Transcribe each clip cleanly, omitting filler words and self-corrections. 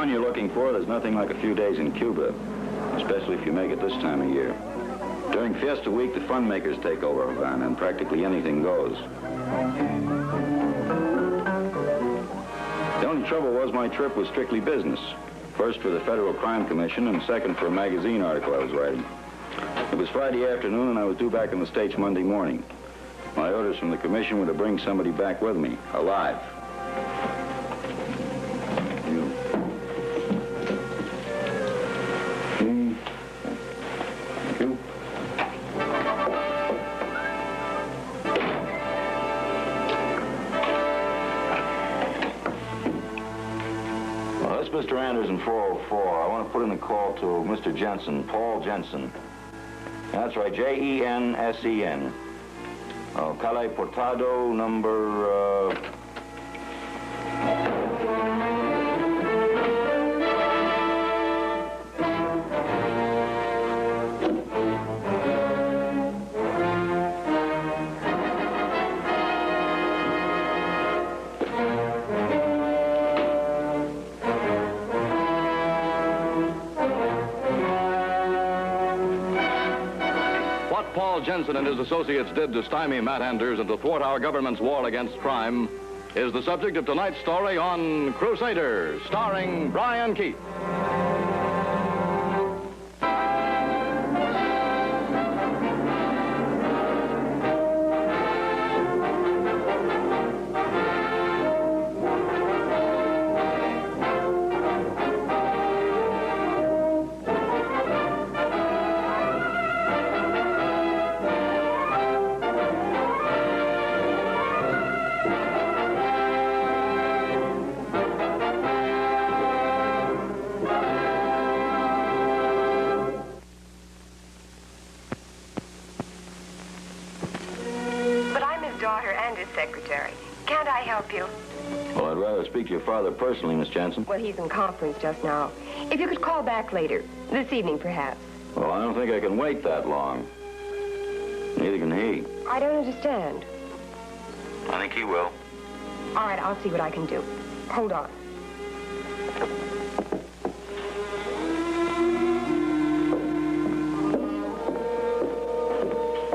fun you're looking for, there's nothing like a few days in Cuba, especially if you make it this time of year. During Fiesta Week, the fun makers take over Havana, and practically anything goes. The only trouble was my trip was strictly business. First for the Federal Crime Commission, and second for a magazine article I was writing. It was Friday afternoon, and I was due back in the States Monday morning. My orders from the commission were to bring somebody back with me, alive. Mr. Anderson, 404. I want to put in a call to Mr. Jensen, Paul Jensen. That's right, Jensen. Calle Portado, number... Paul Jensen and his associates did to stymie Matt Anders and to thwart our government's war against crime is the subject of tonight's story on Crusadler, starring Brian Keith. Daughter and his secretary. Can't I help you? Well, I'd rather speak to your father personally, Miss Jensen. Well, he's in conference just now. If you could call back later, this evening perhaps. Well, I don't think I can wait that long. Neither can he. I don't understand. I think he will. All right, I'll see what I can do. Hold on.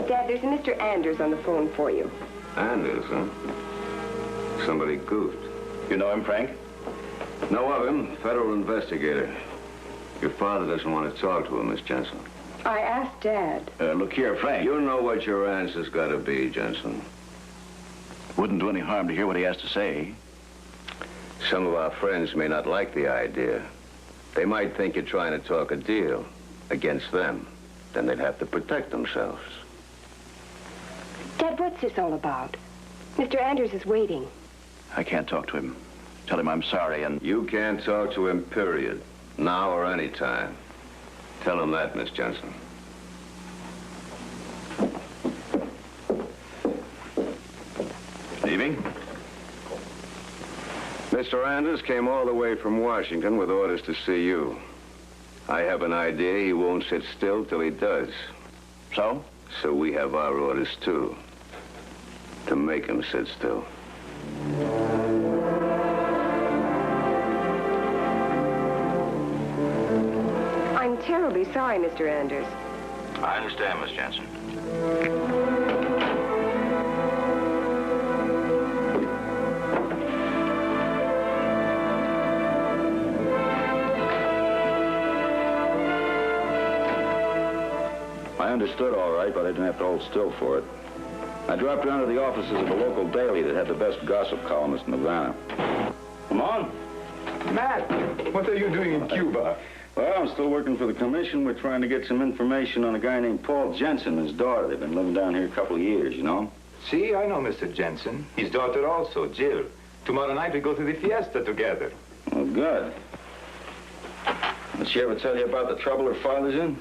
Dad, there's a Mr. Anders on the phone for you. Anders, huh? Somebody goofed. You know him, Frank? Know of him, federal investigator. Your father doesn't want to talk to him, Miss Jensen. I asked Dad. Look here, Frank. You know what your answer's got to be, Jensen. Wouldn't do any harm to hear what he has to say. Some of our friends may not like the idea. They might think you're trying to talk a deal against them. Then they'd have to protect themselves. Dad, what's this all about? Mr. Anders is waiting. I can't talk to him. Tell him I'm sorry and... You can't talk to him, period. Now or any time. Tell him that, Miss Jensen. Leaving? Mr. Anders came all the way from Washington with orders to see you. I have an idea he won't sit still till he does. So? So we have our orders, too. To make him sit still. I'm terribly sorry, Mr. Anders. I understand, Miss Jensen. I understood all right, but I didn't have to hold still for it. I dropped around to the offices of a local daily that had the best gossip columnist in Havana. Come on. Matt, what are you doing in Cuba? Well, I'm still working for the commission. We're trying to get some information on a guy named Paul Jensen and his daughter. They've been living down here a couple of years, you know? See, I know Mr. Jensen. His daughter also, Jill. Tomorrow night we go to the fiesta together. Oh, good. Did she ever tell you about the trouble her father's in?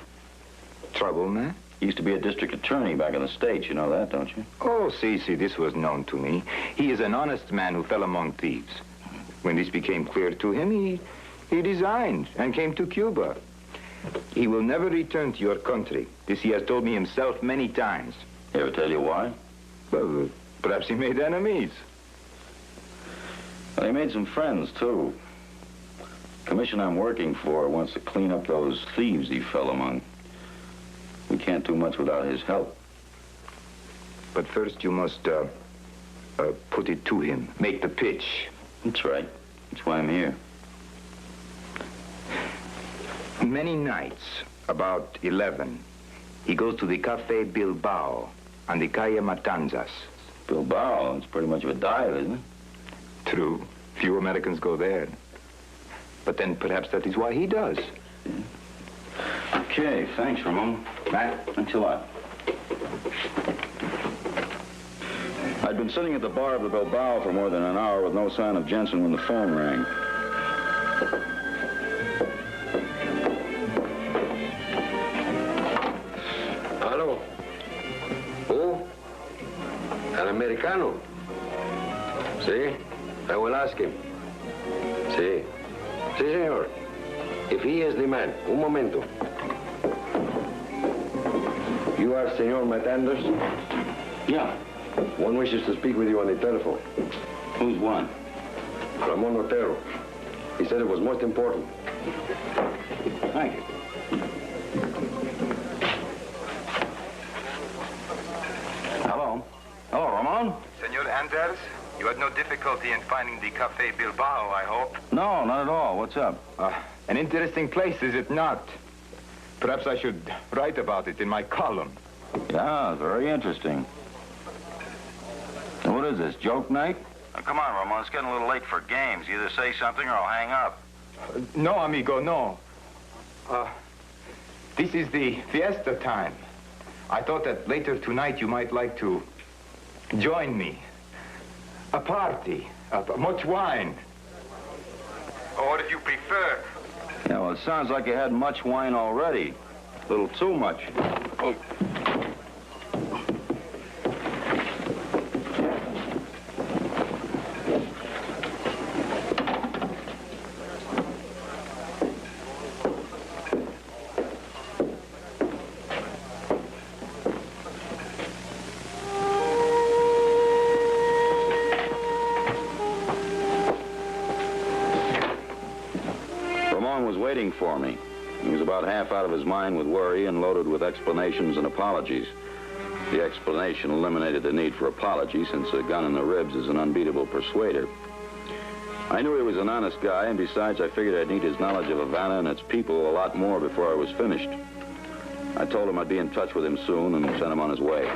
Trouble, Matt? He used to be a district attorney back in the States. You know that, don't you? Oh, see, this was known to me. He is an honest man who fell among thieves. When this became clear to him, he resigned and came to Cuba. He will never return to your country. This he has told me himself many times. He ever tell you why? Well, perhaps he made enemies. Well, he made some friends, too. commission I'm working for wants to clean up those thieves he fell among. We can't do much without his help. But first you must put it to him. Make the pitch. That's right. That's why I'm here. Many nights, about 11, he goes to the Café Bilbao on the Calle Matanzas. Bilbao? It's pretty much of a dive, isn't it? True. Few Americans go there. But then perhaps that is why he does. Okay, thanks, Ramon. Matt, thanks a lot. I'd been sitting at the bar of the Bilbao for more than an hour with no sign of Jensen when the phone rang. Hello? Who? An Americano? See? I will ask him. See? Si, senor. If he is the man, un momento. You are Senor Matanders? Yeah. One wishes to speak with you on the telephone. Who's one? Ramon Otero. He said it was most important. Thank you. Hello? Hello, Ramon? Senor Anders, you had no difficulty in finding the Café Bilbao, I hope. No, not at all. What's up? An interesting place, is it not? Perhaps I should write about it in my column. Yeah, very interesting. What is this, joke night? Oh, come on, Ramon. It's getting a little late for games. Either say something or I'll hang up. No, amigo, no. This is the fiesta time. I thought that later tonight you might like to join me. A party, much wine. Or if you prefer. Yeah, well, it sounds like you had much wine already. A little too much. Oh. Waiting for me. He was about half out of his mind with worry and loaded with explanations and apologies. The explanation eliminated the need for apology, since a gun in the ribs is an unbeatable persuader. I knew he was an honest guy, and besides, I figured I'd need his knowledge of Havana and its people a lot more before I was finished. I told him I'd be in touch with him soon and sent him on his way.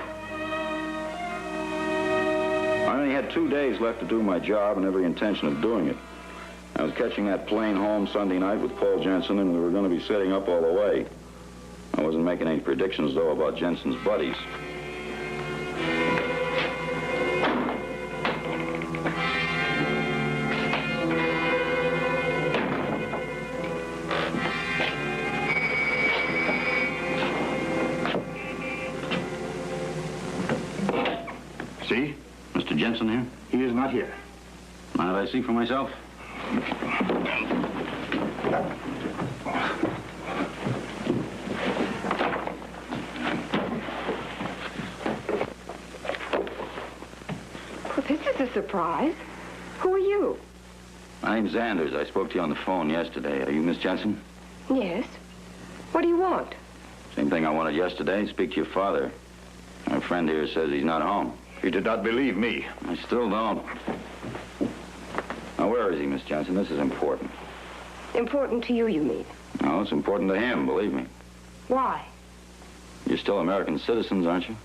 I only had 2 days left to do my job and every intention of doing it. I was catching that plane home Sunday night with Paul Jensen, and we were going to be setting up all the way. I wasn't making any predictions, though, about Jensen's buddies. See? Mr. Jensen here? He is not here. Mind if I see for myself? Well, this is a surprise. Who are you? My name's Anders. I spoke to you on the phone yesterday. Are you Miss Jensen? Yes. What do you want? Same thing I wanted yesterday. Speak to your father. My friend here says he's not home. He did not believe me. I still don't. Now, where is he, Miss Jensen? This is important. Important to you, you mean? No, it's important to him, believe me. Why? You're still American citizens, aren't you?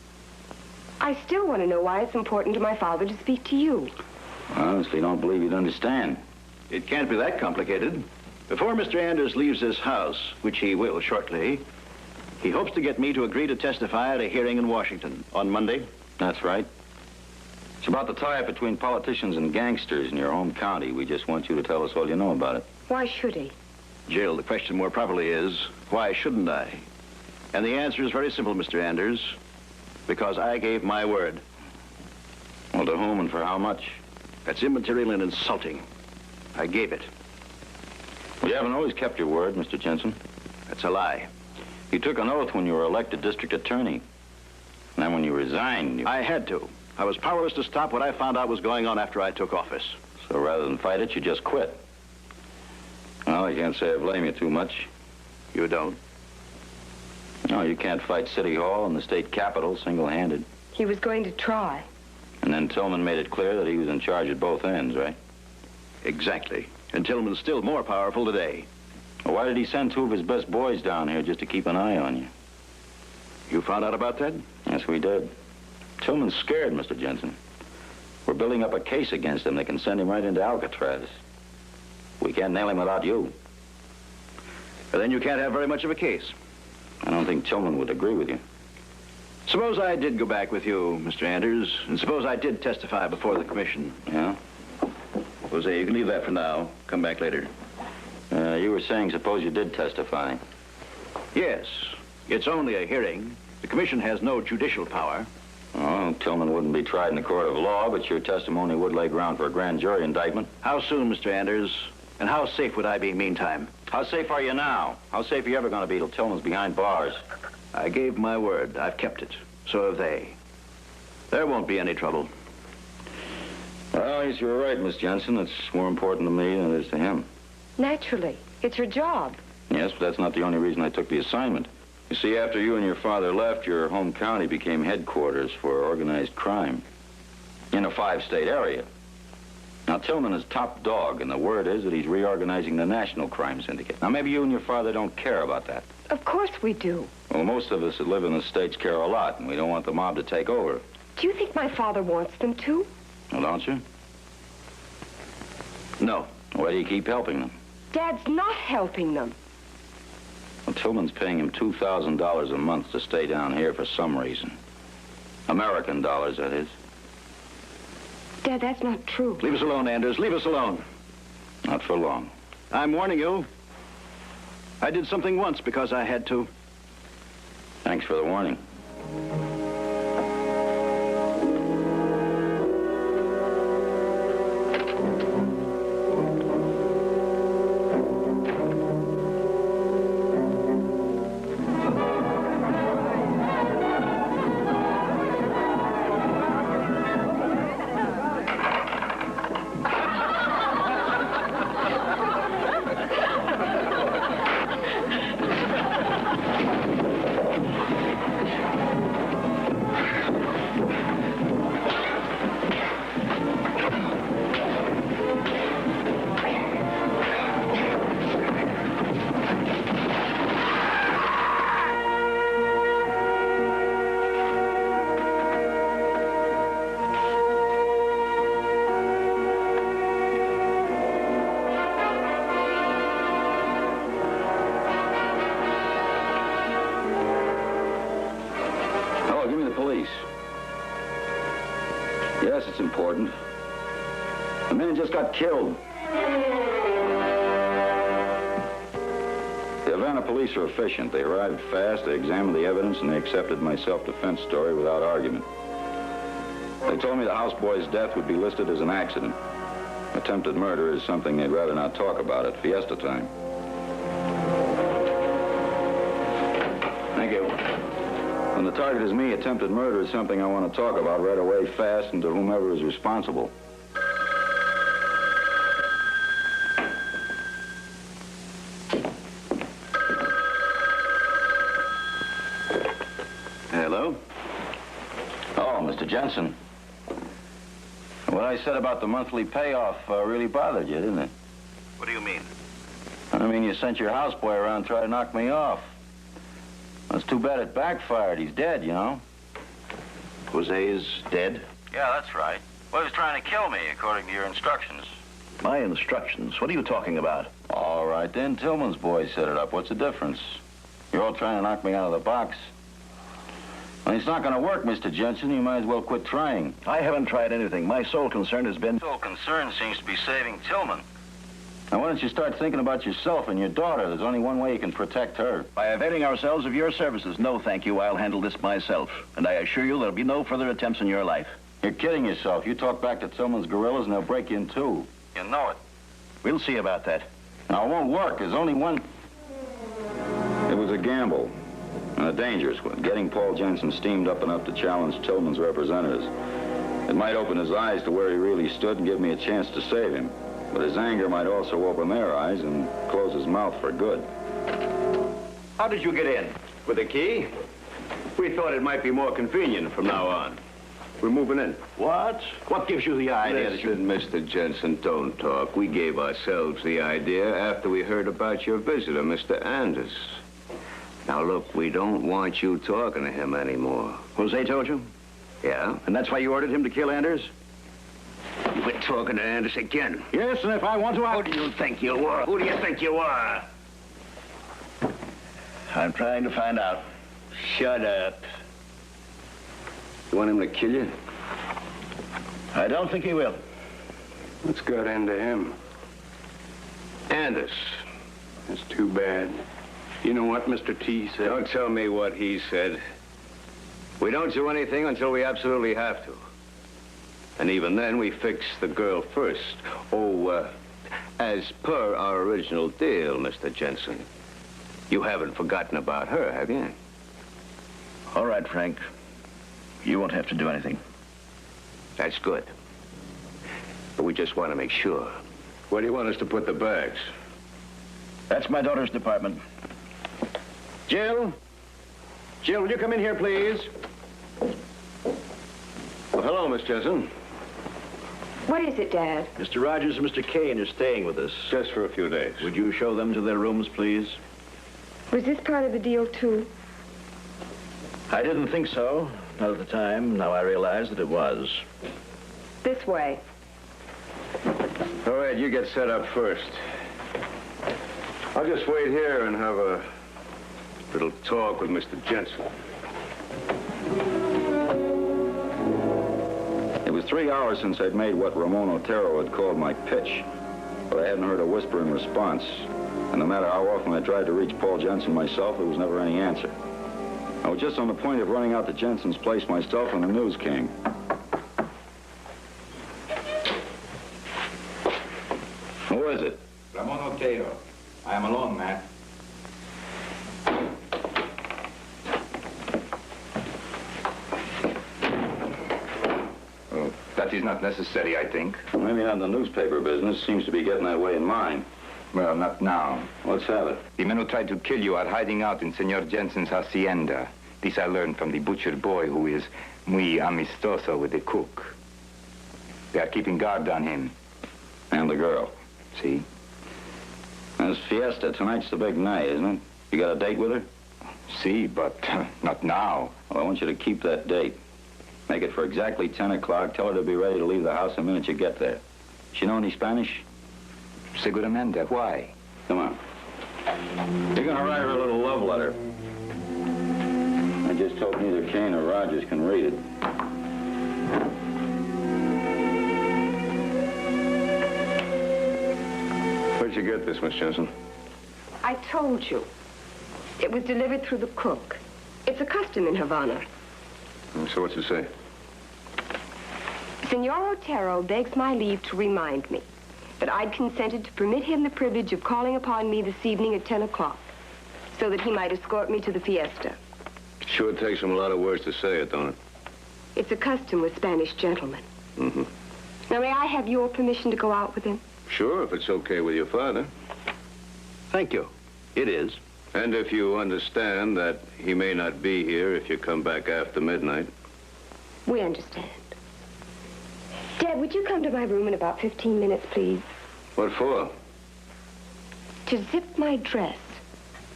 I still want to know why it's important to my father to speak to you. I honestly don't believe you'd understand. It can't be that complicated. Before Mr. Anders leaves this house, which he will shortly, he hopes to get me to agree to testify at a hearing in Washington on Monday. That's right. It's about the tie-up between politicians and gangsters in your home county. We just want you to tell us all you know about it. Why should he? Jill, the question more properly is, why shouldn't I? And the answer is very simple, Mr. Anders. Because I gave my word. Well, to whom and for how much? That's immaterial and insulting. I gave it. Well, you haven't always kept your word, Mr. Jensen. That's a lie. You took an oath when you were elected district attorney. And then when you resigned, you... I had to. I was powerless to stop what I found out was going on after I took office. So rather than fight it, you just quit. Well, I can't say I blame you too much. You don't? No, you can't fight City Hall and the state capitol single-handed. He was going to try. And then Tillman made it clear that he was in charge at both ends, right? Exactly. And Tillman's still more powerful today. Well, why did he send 2 of his best boys down here just to keep an eye on you? You found out about that? Yes, we did. Tillman's scared, Mr. Jensen. We're building up a case against him that can send him right into Alcatraz. We can't nail him without you. Well, then you can't have very much of a case. I don't think Tillman would agree with you. Suppose I did go back with you, Mr. Anders, and suppose I did testify before the commission. Yeah? Jose, you can leave that for now. Come back later. You were saying suppose you did testify. Yes. It's only a hearing. The commission has no judicial power. Oh, Tillman wouldn't be tried in a court of law, but your testimony would lay ground for a grand jury indictment. How soon, Mr. Anders? And how safe would I be meantime? How safe are you now? How safe are you ever going to be till Tillman's behind bars? I gave my word. I've kept it. So have they. There won't be any trouble. Well, yes, you're right, Miss Jensen. It's more important to me than it is to him. Naturally. It's your job. Yes, but that's not the only reason I took the assignment. You see, after you and your father left, your home county became headquarters for organized crime in a 5-state area. Now, Tillman is top dog, and the word is that he's reorganizing the national crime syndicate. Now, maybe you and your father don't care about that. Of course we do. Well, most of us that live in the States care a lot, and we don't want the mob to take over. Do you think my father wants them to? Well, don't you? No. Why do you keep helping them? Dad's not helping them. Well, Tillman's paying him $2,000 a month to stay down here for some reason. American dollars, that is. Dad, that's not true. Leave us alone, Anders. Leave us alone. Not for long. I'm warning you. I did something once because I had to. Thanks for the warning. Yes, it's important. The man just got killed. The Havana police are efficient. They arrived fast, they examined the evidence, and they accepted my self-defense story without argument. They told me the houseboy's death would be listed as an accident. Attempted murder is something they'd rather not talk about at fiesta time. Thank you. When the target is me, attempted murder is something I want to talk about right away, fast, and to whomever is responsible. Hello? Oh, Mr. Jensen. What I said about the monthly payoff really bothered you, didn't it? What do you mean? I mean, you sent your houseboy around to try to knock me off. Well, it's too bad it backfired. He's dead, you know. Jose is dead? Yeah, that's right. Well, he was trying to kill me, according to your instructions. My instructions? What are you talking about? All right, then. Tillman's boys set it up. What's the difference? You're all trying to knock me out of the box. Well, it's not going to work, Mr. Jensen. You might as well quit trying. I haven't tried anything. My sole concern has been... Sole concern seems to be saving Tillman. Now, why don't you start thinking about yourself and your daughter? There's only one way you can protect her. By availing ourselves of your services. No, thank you. I'll handle this myself. And I assure you there'll be no further attempts in your life. You're kidding yourself. You talk back to Tillman's guerrillas and they'll break you in two. You know it. We'll see about that. Now, it won't work. There's only one... It was a gamble. And a dangerous one. Getting Paul Jensen steamed up enough to challenge Tillman's representatives. It might open his eyes to where he really stood and give me a chance to save him. But his anger might also open their eyes and close his mouth for good. How did you get in? With a key? We thought it might be more convenient from now on. We're moving in. What? What gives you the idea that you... Listen, Mr. Jensen, don't talk. We gave ourselves the idea after we heard about your visitor, Mr. Anders. Now, look, we don't want you talking to him anymore. Jose told you? Yeah? And that's why you ordered him to kill Anders? You've been talking to Anders again. Yes, and if I want to, Who do you think you are? Who do you think you are? I'm trying to find out. Shut up. You want him to kill you? I don't think he will. Let's got into him. Anders. That's too bad. You know what Mr. T said? Don't tell me what he said. We don't do anything until we absolutely have to. And even then, we fix the girl first. Oh, as per our original deal, Mr. Jensen. You haven't forgotten about her, have you? All right, Frank. You won't have to do anything. That's good. But we just want to make sure. Where do you want us to put the bags? That's my daughter's department. Jill? Jill, will you come in here, please? Well, hello, Miss Jensen. What is it, Dad? Mr. Rogers and Mr. Kane are staying with us. Just for a few days. Would you show them to their rooms, please? Was this part of the deal, too? I didn't think so. Not at the time. Now I realize that it was. This way. All right, you get set up first. I'll just wait here and have a little talk with Mr. Jensen. It was 3 hours since I'd made what Ramon Otero had called my pitch, but I hadn't heard a whisper in response. And no matter how often I tried to reach Paul Jensen myself, there was never any answer. I was just on the point of running out to Jensen's place myself when the news came. Who is it? Ramon Otero. I am alone, Matt. Oh, that is not necessary, I think. Maybe not in the newspaper business. Seems to be getting that way in mine. Well, not now. Let's have it. The men who tried to kill you are hiding out in Senor Jensen's hacienda. This I learned from the butcher boy who is muy amistoso with the cook. They are keeping guard on him. And the girl. See? This fiesta, tonight's the big night, isn't it? You got a date with her? See, but not now. Well, I want you to keep that date. Make it for exactly 10 o'clock. Tell her to be ready to leave the house the minute you get there. She know any Spanish? Seguramente. Why? Come on. You're going to write her a little love letter. I just hope neither Kane or Rogers can read it. Where'd you get this, Miss Jensen? I told you. It was delivered through the cook. It's a custom in Havana. So what's it say? Senor Otero begs my leave to remind me that I'd consented to permit him the privilege of calling upon me this evening at 10 o'clock so that he might escort me to the fiesta. Sure takes him a lot of words to say it, don't it? It's a custom with Spanish gentlemen. Mm-hmm. Now, may I have your permission to go out with him? Sure, if it's okay with your father. Thank you. It is. And if you understand that he may not be here if you come back after midnight. We understand. Dad, would you come to my room in about 15 minutes, please? What for? To zip my dress,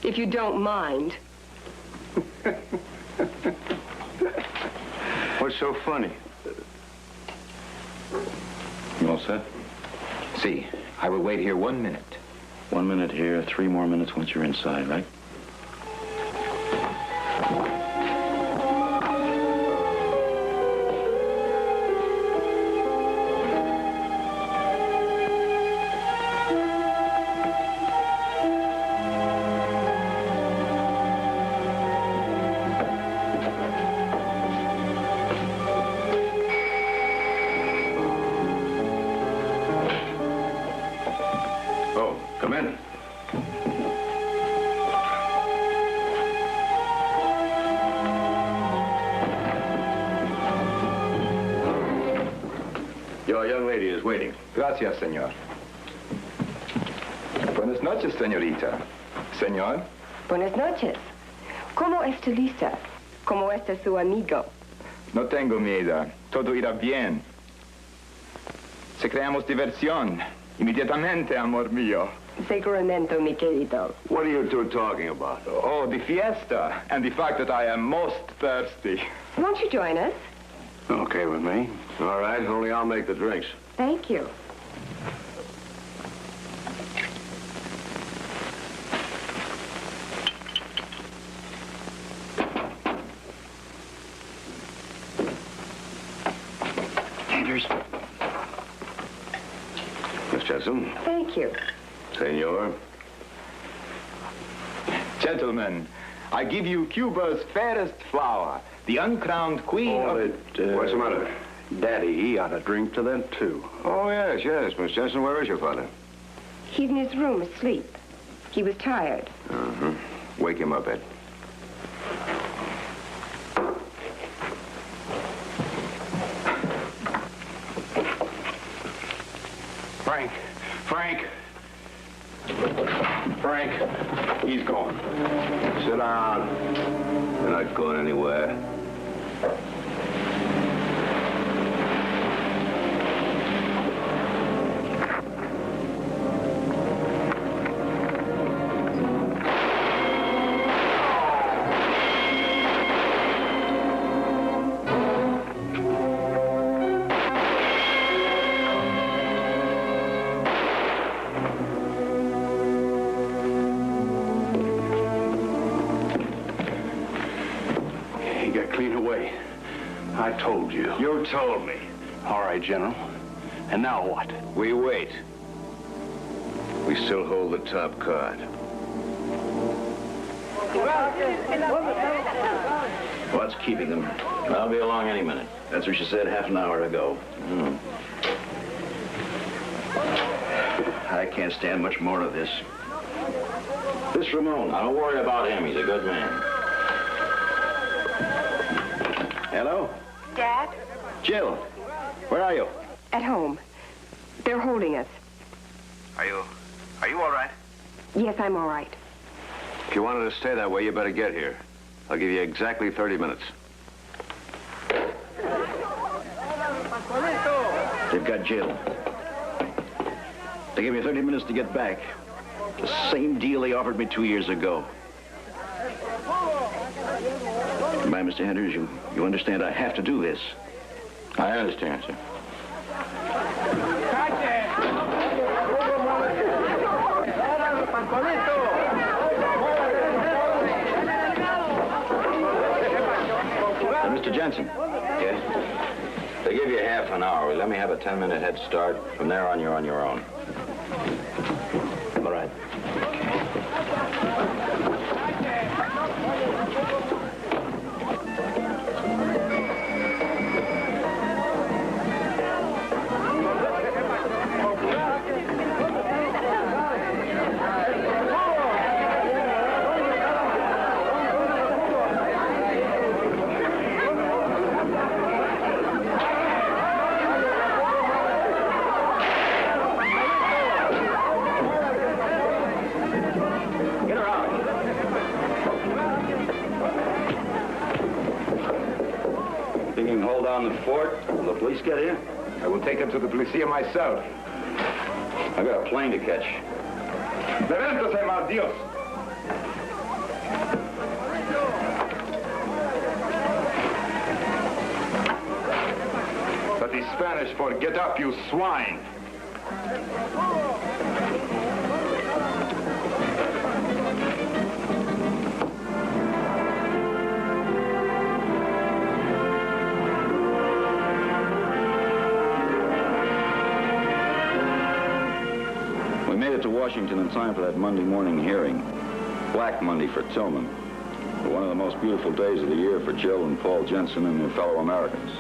if you don't mind. What's so funny? You all set? See, I will wait here 1 minute. 1 minute here, 3 more minutes once you're inside, right? Oh, come in. Your young lady is waiting. Gracias, senor. noches, señorita. Señor? Buenas noches. ¿Cómo está Lisa? ¿Cómo está su amigo? No tengo miedo. Todo irá bien. Si creamos diversión, inmediatamente, amor mío. Seguramente, mi querido. What are you two talking about? Oh, the fiesta, and the fact that I am most thirsty. Won't you join us? Okay with me. All right, only I'll make the drinks. Thank you. Andrews. Miss Jensen. Thank you. Senor. Gentlemen, I give you Cuba's fairest flower, the uncrowned queen of... What's the matter? Daddy, he ought to drink to that, too. Oh, yes, yes. Miss Jensen, where is your father? He's in his room asleep. He was tired. Uh-huh. Wake him up, Ed. Frank. Frank. Frank. He's gone. Sit down. You're not going anywhere. He got clean away. I told you. You told me. All right, General. And now what? We wait. We still hold the top card. What's keeping them? I'll be along any minute. That's what she said half an hour ago. I can't stand much more of this. This Ramon. Now, don't worry about him. He's a good man. Hello? Dad? Jill, where are you? At home. They're holding us. Are you all right? Yes, I'm all right. If you wanted to stay that way, you better get here. I'll give you exactly 30 minutes. They've got Jill. They gave me 30 minutes to get back. The same deal they offered me 2 years ago. Goodbye, Mr. Henders. You understand I have to do this. I understand, sir. Mr. Jensen. Yes? They give you half an hour. Let me have a 10-minute head start. From there on, you're on your own. All right. The fort? Will the police get here? I will take them to the policia myself. I've got a plane to catch. Levántese, mal Dios. But the Spanish for get up, you swine. We made it to Washington in time for that Monday morning hearing. Black Monday for Tillman. One of the most beautiful days of the year for Jill and Paul Jensen and their fellow Americans.